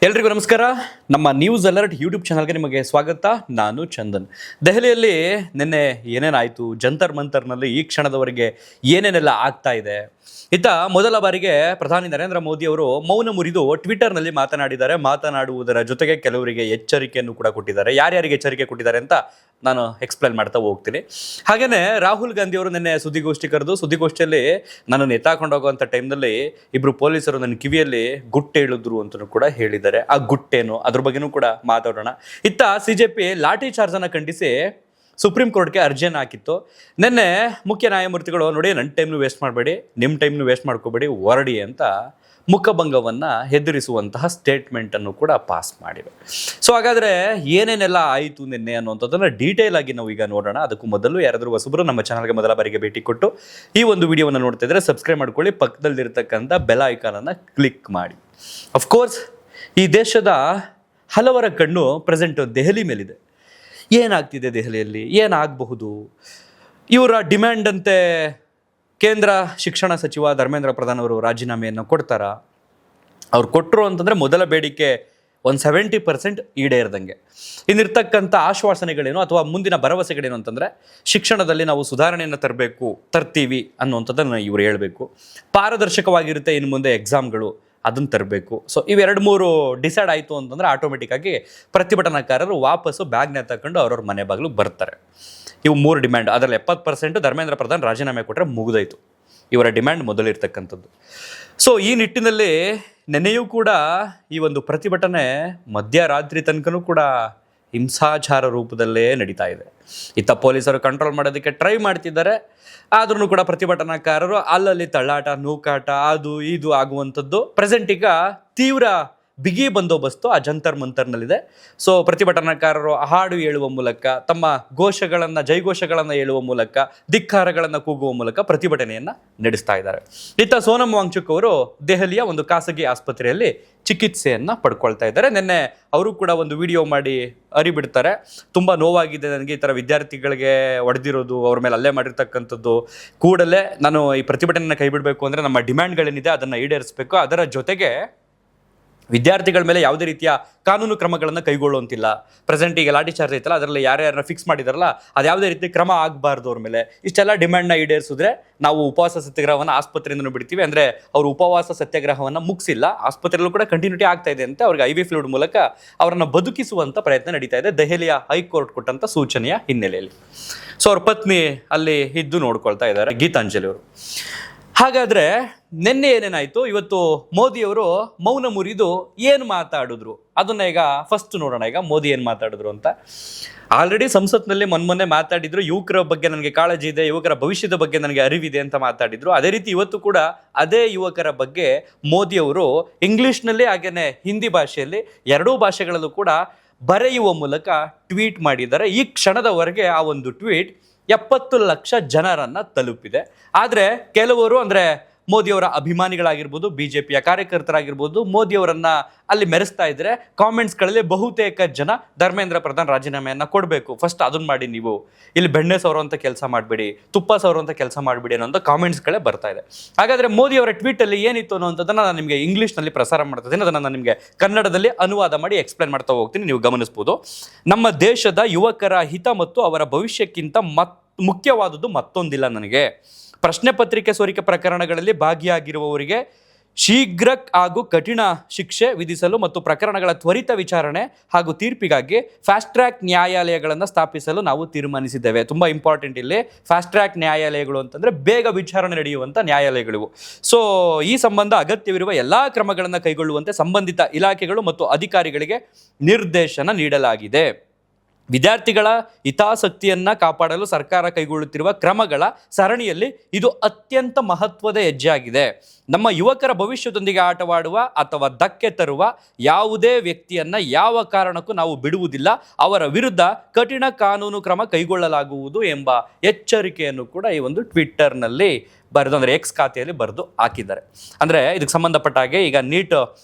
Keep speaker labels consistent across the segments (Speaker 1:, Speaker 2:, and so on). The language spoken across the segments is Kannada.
Speaker 1: ಎಲ್ರಿಗೂ ನಮಸ್ಕಾರ. ನಮ್ಮ ನ್ಯೂಸ್ ಅಲರ್ಟ್ ಯೂಟ್ಯೂಬ್ ಚಾನಲ್ಗೆ ನಿಮಗೆ ಸ್ವಾಗತ. ನಾನು ಚಂದನ್. ದೆಹಲಿಯಲ್ಲಿ ನಿನ್ನೆ ಏನೇನಾಯಿತು, ಜಂತರ್ ಮಂತರ್ನಲ್ಲಿ ಈ ಕ್ಷಣದವರೆಗೆ ಏನೇನೆಲ್ಲ ಆಗ್ತಾ ಇದೆ. ಮೊದಲ ಬಾರಿಗೆ ಪ್ರಧಾನಿ ನರೇಂದ್ರ ಮೋದಿ ಅವರು ಮೌನ ಮುರಿದು ಟ್ವಿಟರ್ನಲ್ಲಿ ಮಾತನಾಡಿದ್ದಾರೆ. ಮಾತನಾಡುವುದರ ಜೊತೆಗೆ ಕೆಲವರಿಗೆ ಎಚ್ಚರಿಕೆಯನ್ನು ಕೂಡ ಕೊಟ್ಟಿದ್ದಾರೆ. ಯಾರ್ಯಾರಿಗೆ ಎಚ್ಚರಿಕೆ ಕೊಟ್ಟಿದ್ದಾರೆ ಅಂತ ನಾನು ಎಕ್ಸ್ಪ್ಲೈನ್ ಮಾಡ್ತಾ ಹೋಗ್ತೀನಿ. ಹಾಗೇನೆ ರಾಹುಲ್ ಗಾಂಧಿ ಅವರು ನಿನ್ನೆ ಸುದ್ದಿಗೋಷ್ಠಿ ಕರೆದು ಸುದ್ದಿಗೋಷ್ಠಿಯಲ್ಲಿ ನನ್ನನ್ನು ಎತ್ತಾಕೊಂಡು ಹೋಗುವಂಥ ಟೈಮ್ನಲ್ಲಿ ಇಬ್ಬರು ಪೊಲೀಸರು ನನ್ನ ಕಿವಿಯಲ್ಲಿ ಗುಟ್ಟೆ ಹೇಳಿದ್ರು ಅಂತಲೂ ಕೂಡ ಹೇಳಿದ್ದಾರೆ. ಆ ಗುಟ್ಟೇನು ಅದ್ರ ಬಗ್ಗೆನೂ ಕೂಡ ಮಾತಾಡೋಣ. ಸಿಜೆಪಿ ಲಾಠಿ ಚಾರ್ಜನ್ನು ಖಂಡಿಸಿ ಸುಪ್ರೀಂ ಕೋರ್ಟ್ಗೆ ಅರ್ಜಿಯನ್ನು ಹಾಕಿತ್ತು. ನಿನ್ನೆ ಮುಖ್ಯ ನ್ಯಾಯಮೂರ್ತಿಗಳು ನೋಡಿ, ನನ್ನ ಟೈಮ್ನು ವೇಸ್ಟ್ ಮಾಡಬೇಡಿ, ನಿಮ್ಮ ಟೈಮ್ನು ವೇಸ್ಟ್ ಮಾಡ್ಕೋಬೇಡಿ, ಹೊರಡಿ ಅಂತ ಮುಖಭಂಗವನ್ನು ಹೆದರಿಸುವಂತಹ ಸ್ಟೇಟ್ಮೆಂಟನ್ನು ಕೂಡ ಪಾಸ್ ಮಾಡಿವೆ. ಹಾಗಾದರೆ ಏನೇನೆಲ್ಲ ಆಯಿತು ನಿನ್ನೆ ಅನ್ನುವಂಥದ್ದನ್ನು ಡೀಟೇಲ್ ಆಗಿ ನಾವು ಈಗ ನೋಡೋಣ. ಅದಕ್ಕೂ ಮೊದಲು ಯಾರಾದರೂ ಹೊಸಬರು ನಮ್ಮ ಚಾನಲ್ಗೆ ಮೊದಲ ಬಾರಿಗೆ ಭೇಟಿ ಕೊಟ್ಟು ಈ ಒಂದು ವಿಡಿಯೋವನ್ನು ನೋಡ್ತಾ ಇದ್ದರೆ ಸಬ್ಸ್ಕ್ರೈಬ್ ಮಾಡ್ಕೊಳ್ಳಿ, ಪಕ್ಕದಲ್ಲಿರ್ತಕ್ಕಂಥ ಬೆಲ್ ಐಕಾನನ್ನು ಕ್ಲಿಕ್ ಮಾಡಿ. ಅಫ್ಕೋರ್ಸ್ ಈ ದೇಶದ ಹಲವರ ಕಣ್ಣು ಪ್ರೆಸೆಂಟ್ ದೆಹಲಿ ಮೇಲಿದೆ. ಏನಾಗ್ತಿದೆ ದೆಹಲಿಯಲ್ಲಿ, ಏನಾಗಬಹುದು, ಇವರ ಡಿಮ್ಯಾಂಡ್ ಅಂತೆ ಕೇಂದ್ರ ಶಿಕ್ಷಣ ಸಚಿವ ಧರ್ಮೇಂದ್ರ ಪ್ರಧಾನ್ ಅವರು ರಾಜೀನಾಮೆಯನ್ನು ಕೊಡ್ತಾರಾ? ಅವ್ರು ಕೊಟ್ಟರು ಅಂತಂದರೆ ಮೊದಲ ಬೇಡಿಕೆ 70% ಈಡೇರ್ದಂಗೆ. ಇನ್ನಿರ್ತಕ್ಕಂಥ ಆಶ್ವಾಸನೆಗಳೇನು ಅಥವಾ ಮುಂದಿನ ಭರವಸೆಗಳೇನು ಅಂತಂದರೆ, ಶಿಕ್ಷಣದಲ್ಲಿ ನಾವು ಸುಧಾರಣೆಯನ್ನು ತರ್ತೀವಿ ಅನ್ನುವಂಥದ್ದನ್ನು ಇವರು ಹೇಳಬೇಕು. ಪಾರದರ್ಶಕವಾಗಿರುತ್ತೆ ಇನ್ನು ಮುಂದೆ ಎಕ್ಸಾಮ್ಗಳು, ಅದನ್ನು ತರಬೇಕು. ಇವೆರಡು ಮೂರು ಡಿಸೈಡ್ ಆಯಿತು ಅಂತಂದರೆ ಆಟೋಮೆಟಿಕ್ಕಾಗಿ ಪ್ರತಿಭಟನಾಕಾರರು ವಾಪಸ್ಸು ಬ್ಯಾಗ್ನ ತಗೊಂಡು ಅವ್ರವ್ರ ಮನೆ ಬಾಗಿಲು ಬರ್ತಾರೆ. ಇವು ಮೂರು ಡಿಮ್ಯಾಂಡ್. ಅದರಲ್ಲಿ 70% ಧರ್ಮೇಂದ್ರ ಪ್ರಧಾನ್ ರಾಜೀನಾಮೆ ಕೊಟ್ಟರೆ ಮುಗಿದೋಯ್ತು. ಇವರ ಡಿಮ್ಯಾಂಡ್ ಮೊದಲಿರ್ತಕ್ಕಂಥದ್ದು. ಈ ನಿಟ್ಟಿನಲ್ಲಿ ನೆನೆಯೂ ಕೂಡ ಈ ಒಂದು ಪ್ರತಿಭಟನೆ ಮಧ್ಯರಾತ್ರಿ ತನಕನೂ ಕೂಡ ಹಿಂಸಾಚಾರ ರೂಪದಲ್ಲೇ ನಡೀತಾ ಇದೆ. ಪೊಲೀಸರು ಕಂಟ್ರೋಲ್ ಮಾಡೋದಕ್ಕೆ ಟ್ರೈ ಮಾಡ್ತಿದ್ದಾರೆ. ಆದ್ರೂ ಕೂಡ ಪ್ರತಿಭಟನಾಕಾರರು ಅಲ್ಲಲ್ಲಿ ತಳ್ಳಾಟ, ನೂಕಾಟ, ಅದು ಇದು ಆಗುವಂಥದ್ದು. ಪ್ರೆಸೆಂಟ್ ಈಗ ತೀವ್ರ ಬಿಗಿ ಬಂದೋಬಸ್ತು ಆ ಜಂತರ್ ಮಂತರ್ನಲ್ಲಿದೆ. ಪ್ರತಿಭಟನಾಕಾರರು ಹಾಡು ಹೇಳುವ ಮೂಲಕ, ತಮ್ಮ ಜೈಘೋಷಗಳನ್ನು ಹೇಳುವ ಮೂಲಕ, ಧಿಕ್ಕಾರಗಳನ್ನು ಕೂಗುವ ಮೂಲಕ ಪ್ರತಿಭಟನೆಯನ್ನು ನಡೆಸ್ತಾ ಇದ್ದಾರೆ. ಸೋನಂ ವಾಂಗ್ಚುಕ್ ಅವರು ದೆಹಲಿಯ ಒಂದು ಖಾಸಗಿ ಆಸ್ಪತ್ರೆಯಲ್ಲಿ ಚಿಕಿತ್ಸೆಯನ್ನು ಪಡ್ಕೊಳ್ತಾ ಇದ್ದಾರೆ. ನಿನ್ನೆ ಅವರು ಕೂಡ ಒಂದು ವಿಡಿಯೋ ಮಾಡಿ ಅರಿಬಿಡ್ತಾರೆ. ತುಂಬ ನೋವಾಗಿದೆ ನನಗೆ, ಈ ಥರ ವಿದ್ಯಾರ್ಥಿಗಳಿಗೆ ಹೊಡೆದಿರೋದು, ಅವ್ರ ಮೇಲೆ ಹಲ್ಲೆ ಮಾಡಿರ್ತಕ್ಕಂಥದ್ದು. ಕೂಡಲೇ ನಾನು ಈ ಪ್ರತಿಭಟನೆಯನ್ನು ಕೈ ಬಿಡಬೇಕು ಅಂದರೆ ನಮ್ಮ ಡಿಮ್ಯಾಂಡ್ಗಳೇನಿದೆ ಅದನ್ನು ಈಡೇರಿಸಬೇಕು. ಅದರ ಜೊತೆಗೆ ವಿದ್ಯಾರ್ಥಿಗಳ ಮೇಲೆ ಯಾವುದೇ ರೀತಿಯ ಕಾನೂನು ಕ್ರಮಗಳನ್ನು ಕೈಗೊಳ್ಳುವಂತಿಲ್ಲ. ಪ್ರೆಸೆಂಟ್ ಈಗ ಲಾಠಿ ಚಾರ್ಜ್ ಐತಲ್ಲ, ಅದರಲ್ಲಿ ಯಾರ್ಯಾರನ್ನ ಫಿಕ್ಸ್ ಮಾಡಿದಾರಲ್ಲ, ಅದು ಯಾವುದೇ ರೀತಿ ಕ್ರಮ ಆಗಬಾರ್ದು ಅವ್ರ ಮೇಲೆ. ಇಷ್ಟೆಲ್ಲ ಡಿಮ್ಯಾಂಡ್ನ ಈಡೇರಿಸಿದ್ರೆ ನಾವು ಉಪವಾಸ ಸತ್ಯಾಗ್ರಹವನ್ನು ಆಸ್ಪತ್ರೆಯಿಂದ ಬಿಡ್ತೀವಿ. ಅಂದರೆ ಅವರು ಉಪವಾಸ ಸತ್ಯಾಗ್ರಹವನ್ನು ಮುಗಿಸಿಲ್ಲ, ಆಸ್ಪತ್ರೆಯಲ್ಲೂ ಕೂಡ ಕಂಟಿನ್ಯೂಟಿ ಆಗ್ತಾ ಇದೆ ಅಂತ ಅವ್ರಿಗೆ IV ಫ್ಲೂಯಿಡ್ ಮೂಲಕ ಅವರನ್ನು ಬದುಕಿಸುವಂಥ ಪ್ರಯತ್ನ ನಡೀತಾ ಇದೆ ದೆಹಲಿಯ ಹೈಕೋರ್ಟ್ ಕೊಟ್ಟಂಥ ಸೂಚನೆಯ ಹಿನ್ನೆಲೆಯಲ್ಲಿ. ಅವ್ರ ಪತ್ನಿ ಅಲ್ಲಿ ಇದ್ದು ನೋಡ್ಕೊಳ್ತಾ ಇದ್ದಾರೆ, ಗೀತಾಂಜಲಿ ಅವರು. ಹಾಗಾದರೆ ನಿನ್ನೆ ಏನೇನಾಯಿತು, ಇವತ್ತು ಮೋದಿಯವರು ಮೌನ ಮುರಿದು ಏನು ಮಾತಾಡಿದ್ರು ಅದನ್ನ ಈಗ ಫಸ್ಟ್ ನೋಡೋಣ. ಈಗ ಮೋದಿ ಏನು ಮಾತಾಡಿದ್ರು ಅಂತ. ಆಲ್ರೆಡಿ ಸಂಸತ್ನಲ್ಲಿ ಮೊನ್ನೆ ಮಾತಾಡಿದ್ರು, ಯುವಕರ ಬಗ್ಗೆ ನನಗೆ ಕಾಳಜಿ ಇದೆ, ಯುವಕರ ಭವಿಷ್ಯದ ಬಗ್ಗೆ ನನಗೆ ಅರಿವಿದೆ ಅಂತ ಮಾತಾಡಿದ್ರು. ಅದೇ ರೀತಿ ಇವತ್ತು ಕೂಡ ಅದೇ ಯುವಕರ ಬಗ್ಗೆ ಮೋದಿಯವರು ಇಂಗ್ಲೀಷ್ನಲ್ಲಿ ಹಾಗೇನೆ ಹಿಂದಿ ಭಾಷೆಯಲ್ಲಿ ಎರಡೂ ಭಾಷೆಗಳಲ್ಲೂ ಕೂಡ ಬರೆಯುವ ಮೂಲಕ ಟ್ವೀಟ್ ಮಾಡಿದ್ದಾರೆ. ಈ ಕ್ಷಣದವರೆಗೆ ಆ ಒಂದು ಟ್ವೀಟ್ 70 ಲಕ್ಷ ಜನರನ್ನು ತಲುಪಿದೆ. ಆದರೆ ಕೆಲವರು ಅಂದರೆ ಮೋದಿಯವರ ಅಭಿಮಾನಿಗಳಾಗಿರ್ಬೋದು, BJPಯ ಕಾರ್ಯಕರ್ತರಾಗಿರ್ಬೋದು, ಮೋದಿಯವರನ್ನು ಅಲ್ಲಿ ಮೆರೆಸ್ತಾ ಇದ್ದರೆ ಕಾಮೆಂಟ್ಸ್ಗಳಲ್ಲಿ ಬಹುತೇಕ ಜನ ಧರ್ಮೇಂದ್ರ ಪ್ರಧಾನ್ ರಾಜೀನಾಮೆಯನ್ನು ಕೊಡಬೇಕು, ಫಸ್ಟ್ ಅದನ್ನು ಮಾಡಿ, ನೀವು ಇಲ್ಲಿ ಬೆಣ್ಣೆ ಸವರುವಂಥ ಕೆಲಸ ಮಾಡಬೇಡಿ, ತುಪ್ಪ ಸವರುವಂಥ ಕೆಲಸ ಮಾಡಬೇಡಿ ಅನ್ನೋಂಥ ಕಾಮೆಂಟ್ಸ್ಗಳೇ ಬರ್ತಾ ಇದೆ. ಹಾಗಾದರೆ ಮೋದಿಯವರ ಟ್ವೀಟಲ್ಲಿ ಏನಿತ್ತು ಅನ್ನೋಂಥದ್ದನ್ನು ನಾನು ನಿಮಗೆ ಇಂಗ್ಲೀಷ್ನಲ್ಲಿ ಪ್ರಸಾರ ಮಾಡ್ತಾ ಇದ್ದೀನಿ. ಅದನ್ನು ನಾನು ನಿಮಗೆ ಕನ್ನಡದಲ್ಲಿ ಅನುವಾದ ಮಾಡಿ ಎಕ್ಸ್ಪ್ಲೇನ್ ಮಾಡ್ತಾ ಹೋಗ್ತೀನಿ, ನೀವು ಗಮನಿಸ್ಬೋದು. ನಮ್ಮ ದೇಶದ ಯುವಕರ ಹಿತ ಮತ್ತು ಅವರ ಭವಿಷ್ಯಕ್ಕಿಂತ ಮುಖ್ಯವಾದುದು ಮತ್ತೊಂದಿಲ್ಲ ನನಗೆ. ಪ್ರಶ್ನೆ ಪತ್ರಿಕೆ ಸೋರಿಕೆ ಪ್ರಕರಣಗಳಲ್ಲಿ ಭಾಗಿಯಾಗಿರುವವರಿಗೆ ಶೀಘ್ರ ಹಾಗೂ ಕಠಿಣ ಶಿಕ್ಷೆ ವಿಧಿಸಲು ಮತ್ತು ಪ್ರಕರಣಗಳ ತ್ವರಿತ ವಿಚಾರಣೆ ಹಾಗೂ ತೀರ್ಪಿಗಾಗಿ ಫಾಸ್ಟ್ ಟ್ರ್ಯಾಕ್ ನ್ಯಾಯಾಲಯಗಳನ್ನು ಸ್ಥಾಪಿಸಲು ನಾವು ತೀರ್ಮಾನಿಸಿದ್ದೇವೆ. ತುಂಬ ಇಂಪಾರ್ಟೆಂಟ್ ಇಲ್ಲಿ. ಫಾಸ್ಟ್ ಟ್ರ್ಯಾಕ್ ನ್ಯಾಯಾಲಯಗಳು ಅಂತಂದರೆ ಬೇಗ ವಿಚಾರಣೆ ನಡೆಯುವಂಥ ನ್ಯಾಯಾಲಯಗಳಿವು. ಈ ಸಂಬಂಧ ಅಗತ್ಯವಿರುವ ಎಲ್ಲ ಕ್ರಮಗಳನ್ನು ಕೈಗೊಳ್ಳುವಂತೆ ಸಂಬಂಧಿತ ಇಲಾಖೆಗಳು ಮತ್ತು ಅಧಿಕಾರಿಗಳಿಗೆ ನಿರ್ದೇಶನ ನೀಡಲಾಗಿದೆ. ವಿದ್ಯಾರ್ಥಿಗಳ ಹಿತಾಸಕ್ತಿಯನ್ನು ಕಾಪಾಡಲು ಸರ್ಕಾರ ಕೈಗೊಳ್ಳುತ್ತಿರುವ ಕ್ರಮಗಳ ಸರಣಿಯಲ್ಲಿ ಇದು ಅತ್ಯಂತ ಮಹತ್ವದ ಹೆಜ್ಜೆಯಾಗಿದೆ. ನಮ್ಮ ಯುವಕರ ಭವಿಷ್ಯದೊಂದಿಗೆ ಆಟವಾಡುವ ಅಥವಾ ಧಕ್ಕೆ ತರುವ ಯಾವುದೇ ವ್ಯಕ್ತಿಯನ್ನು ಯಾವ ಕಾರಣಕ್ಕೂ ನಾವು ಬಿಡುವುದಿಲ್ಲ. ಅವರ ವಿರುದ್ಧ ಕಠಿಣ ಕಾನೂನು ಕ್ರಮ ಕೈಗೊಳ್ಳಲಾಗುವುದು ಎಂಬ ಎಚ್ಚರಿಕೆಯನ್ನು ಕೂಡ ಈ ಒಂದು ಟ್ವಿಟ್ಟರ್ನಲ್ಲಿ ಬರೆದು, ಅಂದರೆ ಎಕ್ಸ್ ಖಾತೆಯಲ್ಲಿ ಬರೆದು ಹಾಕಿದ್ದಾರೆ. ಅಂದರೆ ಇದಕ್ಕೆ ಸಂಬಂಧಪಟ್ಟ ಹಾಗೆ ಈಗ ನೀಟ್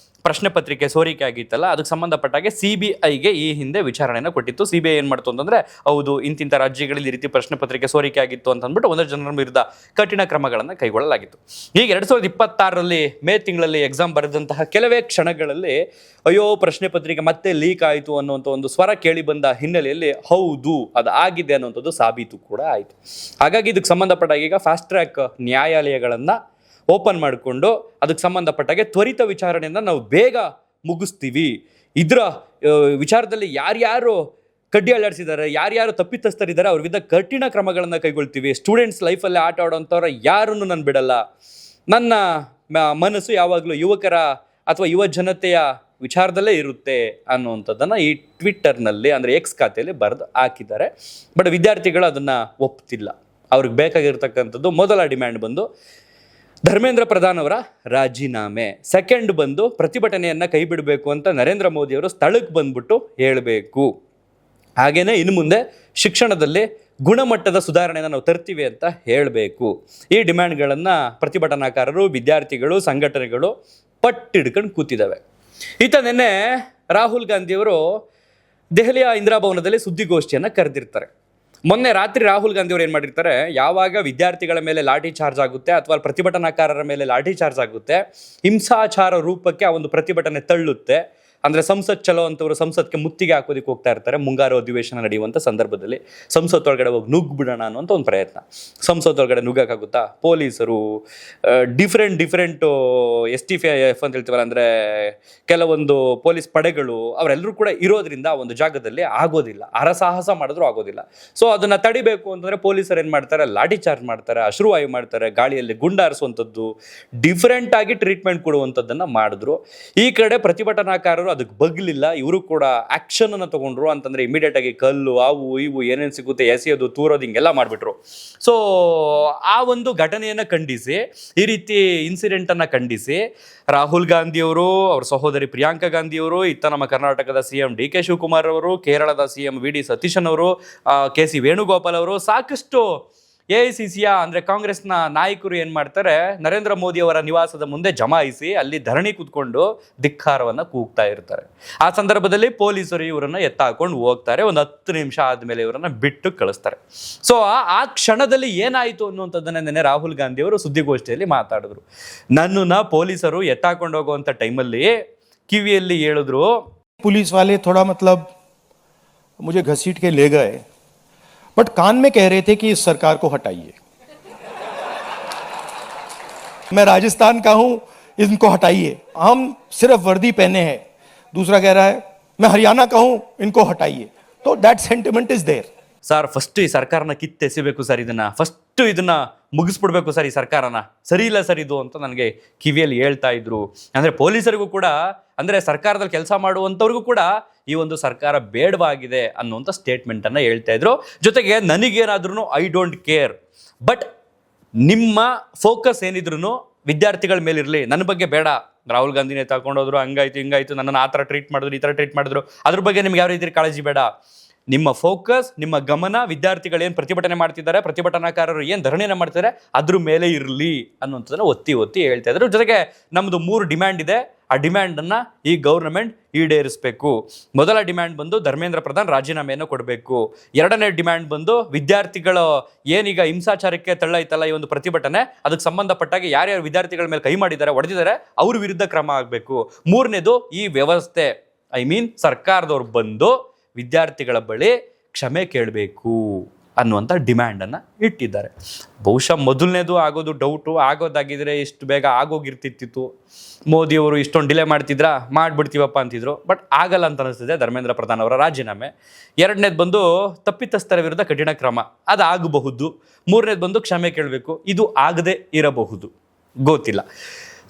Speaker 1: ಪ್ರಶ್ನೆ ಪತ್ರಿಕೆ ಸೋರಿಕೆ ಆಗಿತ್ತಲ್ಲ, ಅದಕ್ಕೆ ಸಂಬಂಧಪಟ್ಟಾಗೆ CBIಗೆ ಈ ಹಿಂದೆ ವಿಚಾರಣೆಯನ್ನು ಕೊಟ್ಟಿತ್ತು. CBI ಏನು ಮಾಡ್ತು ಅಂತಂದರೆ, ಹೌದು ಇಂತಿಂಥ ರಾಜ್ಯಗಳಲ್ಲಿ ಈ ರೀತಿ ಪ್ರಶ್ನೆ ಪತ್ರಿಕೆ ಸೋರಿಕೆ ಆಗಿತ್ತು ಅಂತ ಅಂದ್ಬಿಟ್ಟು ಒಂದಷ್ಟು ಜನರ ವಿರುದ್ಧ ಕಠಿಣ ಕ್ರಮಗಳನ್ನು ಕೈಗೊಳ್ಳಲಾಗಿತ್ತು. ಈಗ 2026ರಲ್ಲಿ ಮೇ ತಿಂಗಳಲ್ಲಿ ಎಕ್ಸಾಮ್ ಬರೆದಂತಹ ಕೆಲವೇ ಕ್ಷಣಗಳಲ್ಲಿ ಅಯ್ಯೋ ಪ್ರಶ್ನೆ ಪತ್ರಿಕೆ ಮತ್ತೆ ಲೀಕ್ ಆಯಿತು ಅನ್ನುವಂಥ ಒಂದು ಸ್ವರ ಕೇಳಿ ಬಂದ ಹಿನ್ನೆಲೆಯಲ್ಲಿ ಹೌದು ಅದು ಆಗಿದೆ ಅನ್ನುವಂಥದ್ದು ಸಾಬೀತು ಕೂಡ ಆಯಿತು. ಹಾಗಾಗಿ ಇದಕ್ಕೆ ಸಂಬಂಧಪಟ್ಟಾಗ ಈಗ ಫಾಸ್ಟ್ ಟ್ರ್ಯಾಕ್ ನ್ಯಾಯಾಲಯಗಳನ್ನು ಓಪನ್ ಮಾಡಿಕೊಂಡು ಅದಕ್ಕೆ ಸಂಬಂಧಪಟ್ಟಾಗೆ ತ್ವರಿತ ವಿಚಾರಣೆಯನ್ನು ನಾವು ಬೇಗ ಮುಗಿಸ್ತೀವಿ. ಇದರ ವಿಚಾರದಲ್ಲಿ ಯಾರ್ಯಾರು ಕಡ್ಡಿ ಅಲ್ಲಾಡಿಸಿದ್ದಾರೆ, ಯಾರ್ಯಾರು ತಪ್ಪಿತಸ್ಥರಿದ್ದಾರೆ ಅವ್ರ ವಿರುದ್ಧ ಕಠಿಣ ಕ್ರಮಗಳನ್ನು ಕೈಗೊಳ್ತೀವಿ. ಸ್ಟೂಡೆಂಟ್ಸ್ ಲೈಫಲ್ಲಿ ಆಟ ಆಡೋಂಥವ್ರ ಯಾರನ್ನು ನಾನು ಬಿಡಲ್ಲ. ನನ್ನ ಮನಸ್ಸು ಯಾವಾಗಲೂ ಯುವಕರ ಅಥವಾ ಯುವ ಜನತೆಯ ವಿಚಾರದಲ್ಲೇ ಇರುತ್ತೆ ಅನ್ನುವಂಥದ್ದನ್ನು ಈ ಟ್ವಿಟ್ಟರ್ನಲ್ಲಿ ಅಂದರೆ ಎಕ್ಸ್ ಖಾತೆಯಲ್ಲಿ ಬರೆದು ಹಾಕಿದ್ದಾರೆ. ಬಟ್ ವಿದ್ಯಾರ್ಥಿಗಳು ಅದನ್ನು ಒಪ್ತಿಲ್ಲ. ಅವ್ರಿಗೆ ಬೇಕಾಗಿರ್ತಕ್ಕಂಥದ್ದು ಮೊದಲ ಡಿಮ್ಯಾಂಡ್ ಬಂದು ಧರ್ಮೇಂದ್ರ ಪ್ರಧಾನ್ ಅವರ ರಾಜೀನಾಮೆ, ಸೆಕೆಂಡ್ ಬಂದು ಪ್ರತಿಭಟನೆಯನ್ನು ಕೈ ಬಿಡಬೇಕು ಅಂತ ನರೇಂದ್ರ ಮೋದಿಯವರು ಸ್ಥಳಕ್ಕೆ ಬಂದ್ಬಿಟ್ಟು ಹೇಳಬೇಕು. ಹಾಗೆಯೇ ಇನ್ನು ಮುಂದೆ ಶಿಕ್ಷಣದಲ್ಲಿ ಗುಣಮಟ್ಟದ ಸುಧಾರಣೆಯನ್ನು ನಾವು ತರ್ತೀವಿ ಅಂತ ಹೇಳಬೇಕು. ಈ ಡಿಮ್ಯಾಂಡ್ಗಳನ್ನು ಪ್ರತಿಭಟನಾಕಾರರು, ವಿದ್ಯಾರ್ಥಿಗಳು, ಸಂಘಟನೆಗಳು ಪಟ್ಟಿಡ್ಕೊಂಡು ಕೂತಿದ್ದಾವೆ. ನಿನ್ನೆ ರಾಹುಲ್ ಗಾಂಧಿಯವರು ದೆಹಲಿಯ ಇಂದಿರಾ ಭವನದಲ್ಲಿ ಸುದ್ದಿಗೋಷ್ಠಿಯನ್ನು ಕರೆದಿರ್ತಾರೆ. ಮೊನ್ನೆ ರಾತ್ರಿ ರಾಹುಲ್ ಗಾಂಧಿ ಅವರು ಏನು ಮಾಡಿರ್ತಾರೆ, ಯಾವಾಗ ವಿದ್ಯಾರ್ಥಿಗಳ ಮೇಲೆ ಲಾಠಿ ಚಾರ್ಜ್ ಆಗುತ್ತೆ ಅಥವಾ ಪ್ರತಿಭಟನಾಕಾರರ ಮೇಲೆ ಲಾಠಿ ಚಾರ್ಜ್ ಆಗುತ್ತೆ, ಹಿಂಸಾಚಾರ ರೂಪಕ್ಕೆ ಆ ಒಂದು ಪ್ರತಿಭಟನೆ ತಳ್ಳುತ್ತೆ. ಅಂದರೆ ಸಂಸತ್ ಚಲೋ ಅಂತವರು ಸಂಸತ್ಗೆ ಮುತ್ತಿಗೆ ಹಾಕೋದಕ್ಕೆ ಹೋಗ್ತಾ ಇರ್ತಾರೆ. ಮುಂಗಾರು ಅಧಿವೇಶನ ನಡೆಯುವಂಥ ಸಂದರ್ಭದಲ್ಲಿ ಸಂಸತ್ತೊಳಗಡೆ ಹೋಗಿ ನುಗ್ಗಿಬಿಡೋಣ ಅನ್ನುವಂಥ ಒಂದು ಪ್ರಯತ್ನ. ಸಂಸತ್ತೊಳಗಡೆ ನುಗ್ಗಕ್ಕಾಗುತ್ತಾ? ಪೊಲೀಸರು ಡಿಫ್ರೆಂಟು STF ಅಂತ ಹೇಳ್ತೀವಲ್ಲ, ಅಂದರೆ ಕೆಲವೊಂದು ಪೊಲೀಸ್ ಪಡೆಗಳು ಅವರೆಲ್ಲರೂ ಕೂಡ ಇರೋದ್ರಿಂದ ಒಂದು ಜಾಗದಲ್ಲಿ ಆಗೋದಿಲ್ಲ, ಹರಸಾಹಸ ಮಾಡಿದ್ರೂ ಆಗೋದಿಲ್ಲ. ಸೊ ಅದನ್ನು ತಡಿಬೇಕು ಅಂತಂದರೆ ಪೊಲೀಸರು ಏನು ಮಾಡ್ತಾರೆ, ಲಾಠಿ ಚಾರ್ಜ್ ಮಾಡ್ತಾರೆ, ಅಶ್ರುವಾಯು ಮಾಡ್ತಾರೆ, ಗಾಳಿಯಲ್ಲಿ ಗುಂಡಾರಿಸುವಂಥದ್ದು, ಡಿಫ್ರೆಂಟಾಗಿ ಟ್ರೀಟ್ಮೆಂಟ್ ಕೊಡುವಂಥದ್ದನ್ನು ಮಾಡಿದ್ರು. ಈ ಕಡೆ ಪ್ರತಿಭಟನಾಕಾರರು ಅದಕ್ಕೆ ಬಗ್ಲಿಲ್ಲ, ಇವರು ಕೂಡ ಆಕ್ಷನ್ ಅನ್ನು ತಗೊಂಡ್ರು. ಅಂತಂದ್ರೆ ಇಮಿಡಿಯೇಟ್ ಆಗಿ ಕಲ್ಲು ಅವು ಇವು ಏನೇನು ಸಿಗುತ್ತೆ ಎಸೆಯೋದು, ತೂರೋದು, ಹಿಂಗೆಲ್ಲ ಮಾಡಿಬಿಟ್ರು. ಸೊ ಆ ಒಂದು ಘಟನೆಯನ್ನು ಖಂಡಿಸಿ, ಈ ರೀತಿ ಇನ್ಸಿಡೆಂಟ್ ಅನ್ನ ಖಂಡಿಸಿ ರಾಹುಲ್ ಗಾಂಧಿಯವರು, ಅವ್ರ ಸಹೋದರಿ ಪ್ರಿಯಾಂಕಾ ಗಾಂಧಿಯವರು, ಇತ್ತ ನಮ್ಮ ಕರ್ನಾಟಕದ CM DK ಶಿವಕುಮಾರ್ ಅವರು, ಕೇರಳದ CM VD ಸತೀಶನ್ ಅವರು, KC ವೇಣುಗೋಪಾಲ್ ಅವರು, ಸಾಕಷ್ಟು AICCಯ ಅಂದರೆ ಕಾಂಗ್ರೆಸ್ನ ನಾಯಕರು ಏನು ಮಾಡ್ತಾರೆ, ನರೇಂದ್ರ ಮೋದಿ ಅವರ ನಿವಾಸದ ಮುಂದೆ ಜಮಾಯಿಸಿ ಅಲ್ಲಿ ಧರಣಿ ಕೂತ್ಕೊಂಡು ಧಿಕ್ಕಾರವನ್ನು ಕೂಗ್ತಾ ಇರ್ತಾರೆ. ಆ ಸಂದರ್ಭದಲ್ಲಿ ಪೊಲೀಸರು ಇವರನ್ನು ಎತ್ತಾಕೊಂಡು ಹೋಗ್ತಾರೆ. ಒಂದು 10 ನಿಮಿಷ ಆದಮೇಲೆ ಇವರನ್ನು ಬಿಟ್ಟು ಕಳಿಸ್ತಾರೆ. ಸೊ ಆ ಕ್ಷಣದಲ್ಲಿ ಏನಾಯಿತು ಅನ್ನುವಂಥದ್ದನ್ನೇ ನೆನ್ನೆ ರಾಹುಲ್ ಗಾಂಧಿ ಅವರು ಸುದ್ದಿಗೋಷ್ಠಿಯಲ್ಲಿ ಮಾತಾಡಿದ್ರು. ನನ್ನನ್ನು ಪೊಲೀಸರು ಎತ್ತಾಕೊಂಡು ಹೋಗುವಂಥ ಟೈಮಲ್ಲಿ ಕಿವಿಯಲ್ಲಿ ಹೇಳಿದ್ರು,
Speaker 2: पुलिस वाले थोड़ा मतलब मुझे घसीट के ले गए, बट कान में कह रहे थे कि इस सरकार को हटाइए। मैं राजस्थान का हूं, इनको हटाइए। हम सिर्फ वर्दी पहने हैं। दूसरा कह रहा है मैं हरियाणा का हूं, इनको हटाइए। तो that sentiment is there.
Speaker 1: Sir first ಈ ಸರ್ಕಾರನ ಕಿತ್ತೆಸಿಬೇಕು ಸರ್, ಇದನ್ನ ಮುಗಿಸ್ಬಿಡ್ಬೇಕು ಸರ್, ಈ ಸರ್ಕಾರನ ಸರಿ ಇಲ್ಲ ಸರ್ ಇದು ಅಂತ ನನಗೆ ಕಿವಿಯಲ್ಲಿ ಹೇಳ್ತಾ ಇದ್ರು. ಅಂದರೆ ಪೊಲೀಸರಿಗೂ ಕೂಡ, ಅಂದರೆ ಸರ್ಕಾರದಲ್ಲಿ ಕೆಲಸ ಮಾಡುವಂಥವ್ರಿಗೂ ಕೂಡ ಈ ಒಂದು ಸರ್ಕಾರ ಬೇಡವಾಗಿದೆ ಅನ್ನುವಂಥ ಸ್ಟೇಟ್ಮೆಂಟನ್ನು ಹೇಳ್ತಾ ಇದ್ರು. ಜೊತೆಗೆ ನನಗೇನಾದ್ರೂ ಐ ಡೋಂಟ್ ಕೇರ್, ಬಟ್ ನಿಮ್ಮ ಫೋಕಸ್ ಏನಿದ್ರು ವಿದ್ಯಾರ್ಥಿಗಳ ಮೇಲಿರಲಿ, ನನ್ನ ಬಗ್ಗೆ ಬೇಡ. ರಾಹುಲ್ ಗಾಂಧಿನೇ ತಗೊಂಡೋದ್ರು, ಹಂಗಾಯ್ತು ಹಿಂಗಾಯ್ತು, ನನ್ನನ್ನು ಆ ಥರ ಟ್ರೀಟ್ ಮಾಡಿದ್ರು, ಈ ಥರ ಟ್ರೀಟ್ ಮಾಡಿದ್ರು, ಅದ್ರ ಬಗ್ಗೆ ನಿಮ್ಗೆ ಯಾವ ರೀತಿ ಕಾಳಜಿ ಬೇಡ. ನಿಮ್ಮ ಫೋಕಸ್, ನಿಮ್ಮ ಗಮನ ವಿದ್ಯಾರ್ಥಿಗಳು ಏನು ಪ್ರತಿಭಟನೆ ಮಾಡ್ತಿದ್ದಾರೆ, ಪ್ರತಿಭಟನಾಕಾರರು ಏನು ಧರಣಿಯನ್ನು ಮಾಡ್ತಿದ್ದಾರೆ ಅದ್ರ ಮೇಲೆ ಇರಲಿ ಅನ್ನುವಂಥದ್ದನ್ನು ಒತ್ತಿ ಹೇಳ್ತಾ ಇದ್ರು. ಜೊತೆಗೆ ನಮ್ಮದು 3 ಡಿಮ್ಯಾಂಡ್ ಇದೆ. ಆ ಡಿಮ್ಯಾಂಡನ್ನು ಈ ಗೌರ್ನಮೆಂಟ್ ಈಡೇರಿಸಬೇಕು. ಮೊದಲ ಡಿಮ್ಯಾಂಡ್ ಬಂದು ಧರ್ಮೇಂದ್ರ ಪ್ರಧಾನ್ ರಾಜೀನಾಮೆಯನ್ನು ಕೊಡಬೇಕು. ಎರಡನೇ ಡಿಮ್ಯಾಂಡ್ ಬಂದು ವಿದ್ಯಾರ್ಥಿಗಳು ಏನೀಗ ಹಿಂಸಾಚಾರಕ್ಕೆ ತಳ್ಳೈತಲ್ಲ ಈ ಒಂದು ಪ್ರತಿಭಟನೆ, ಅದಕ್ಕೆ ಸಂಬಂಧಪಟ್ಟಾಗ ಯಾರ್ಯಾರು ವಿದ್ಯಾರ್ಥಿಗಳ ಮೇಲೆ ಕೈ ಮಾಡಿದ್ದಾರೆ, ಹೊಡೆದಿದ್ದಾರೆ, ಅವ್ರ ವಿರುದ್ಧ ಕ್ರಮ ಆಗಬೇಕು. ಮೂರನೇದು ಈ ವ್ಯವಸ್ಥೆ, ಸರ್ಕಾರದವ್ರು ಬಂದು ವಿದ್ಯಾರ್ಥಿಗಳ ಬಳಿ ಕ್ಷಮೆ ಕೇಳಬೇಕು ಅನ್ನುವಂಥ ಡಿಮ್ಯಾಂಡನ್ನು ಇಟ್ಟಿದ್ದಾರೆ. ಬಹುಶಃ ಮೊದಲನೇದು ಆಗೋದು ಡೌಟು, ಆಗೋದಾಗಿದ್ರೆ ಇಷ್ಟು ಬೇಗ ಆಗೋಗಿರ್ತಿತ್ತು. ಮೋದಿಯವರು ಇಷ್ಟೊಂದು ಡಿಲೇ ಮಾಡಿಬಿಡ್ತೀವಪ್ಪ ಅಂತಿದ್ರು. ಬಟ್ ಆಗಲ್ಲ ಅಂತ ಅನಿಸ್ತಿದೆ ಧರ್ಮೇಂದ್ರ ಪ್ರಧಾನ್ ಅವರ ರಾಜೀನಾಮೆ. ಎರಡನೇದು ಬಂದು ತಪ್ಪಿತಸ್ಥರ ವಿರುದ್ಧ ಕಠಿಣ ಕ್ರಮ, ಅದು ಆಗಬಹುದು. ಮೂರನೇದು ಬಂದು ಕ್ಷಮೆ ಕೇಳಬೇಕು, ಇದು ಆಗದೆ ಇರಬಹುದು, ಗೊತ್ತಿಲ್ಲ.